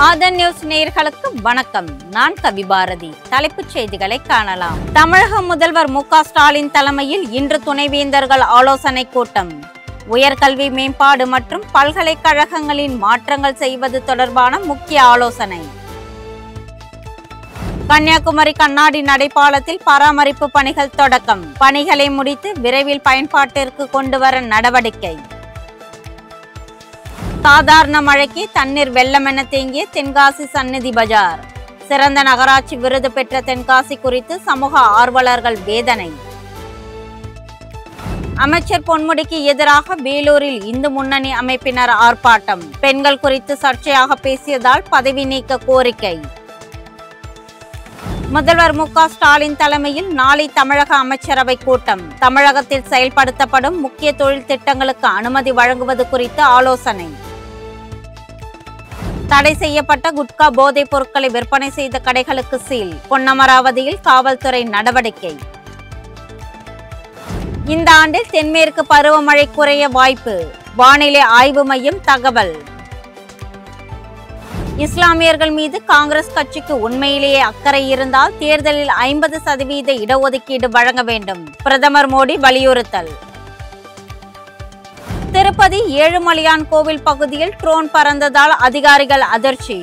ஆதன் news நேயர்களுக்கு வணக்கம். நான் கவி பாரதி. தலைப்புச் செய்திகளை காணலாம். தமிழக முதல்வர் மு.க. ஸ்டாலின் தலைமையில் இன்று துணைவேந்தர்கள் ஆலோசனை கூட்டம். உயர்கல்வி மேம்பாடு மற்றும் பல்கலைக்கழகங்களின் மாற்றங்கள் செய்வது தொடர்பான முக்கிய ஆலோசனை. கன்னியாகுமரி கண்ணாடி நடைபாலத்தில் பராமரிப்பு பணிகள் தொடக்கம். பணிகளை முடித்து விரைவில் பயன்பாட்டிற்கு கொண்டுவர நடவடிக்கை. சாதாரண மழைக்கு தண்ணீர் வெள்ளமென தேங்கிய தென்காசி சந்நிதி பஜார். சிறந்த நகராட்சி விருது பெற்ற தென்காசி குறித்து சமூக ஆர்வலர்கள் வேதனை. அமைச்சர் பொன்முடிக்கு எதிராக வேலூரில் இந்து முன்னணி அமைப்பினர் ஆர்ப்பாட்டம். பெண்கள் குறித்து சர்ச்சையாக பேசியதால் பதவி நீக்க கோரிக்கை. முதல்வர் மு.க. ஸ்டாலின் தலைமையில் நாளை தமிழக அமைச்சரவை கூட்டம். தமிழகத்தில் செயல்படுத்தப்படும் முக்கிய தொழில் திட்டங்களுக்கு அனுமதி வழங்குவது குறித்து ஆலோசனை. தடை செய்யப்பட்ட குட்கா போதைப் பொருட்களை விற்பனை செய்த கடைகளுக்கு சீல். பொன்னமராவதியில் காவல்துறை நடவடிக்கை. இந்த ஆண்டில் தென்மேற்கு பருவமழை குறைய வாய்ப்பு. வானிலை ஆய்வு மையம் தகவல். இஸ்லாமியர்கள் மீது காங்கிரஸ் கட்சிக்கு உண்மையிலேயே அக்கறை இருந்தால் தேர்தலில் 50% இடஒதுக்கீடு வழங்க வேண்டும். பிரதமர் மோடி வலியுறுத்தல். திருப்பதி ஏழுமலையான் கோவில் பகுதியில் ட்ரோன் பறந்ததால் அதிகாரிகள் அதிர்ச்சி.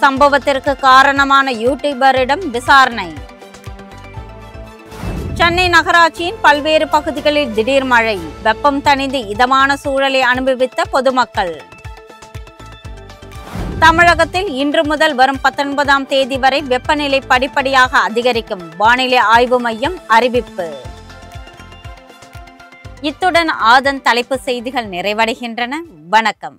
சம்பவத்திற்கு காரணமான யூடியூபரிடம் விசாரணை. சென்னை நகராட்சியின் பல்வேறு பகுதிகளில் திடீர் மழை. வெப்பம் தணிந்து இதமான சூழலை அனுபவித்த பொதுமக்கள். தமிழகத்தில் இன்று முதல் வரும் 19ஆம் தேதி வரை வெப்பநிலை படிப்படியாக அதிகரிக்கும். வானிலை ஆய்வு மையம் அறிவிப்பு. இத்துடன் ஆதன் தலைப்பு செய்திகள் நிறைவடைகின்றன. வணக்கம்.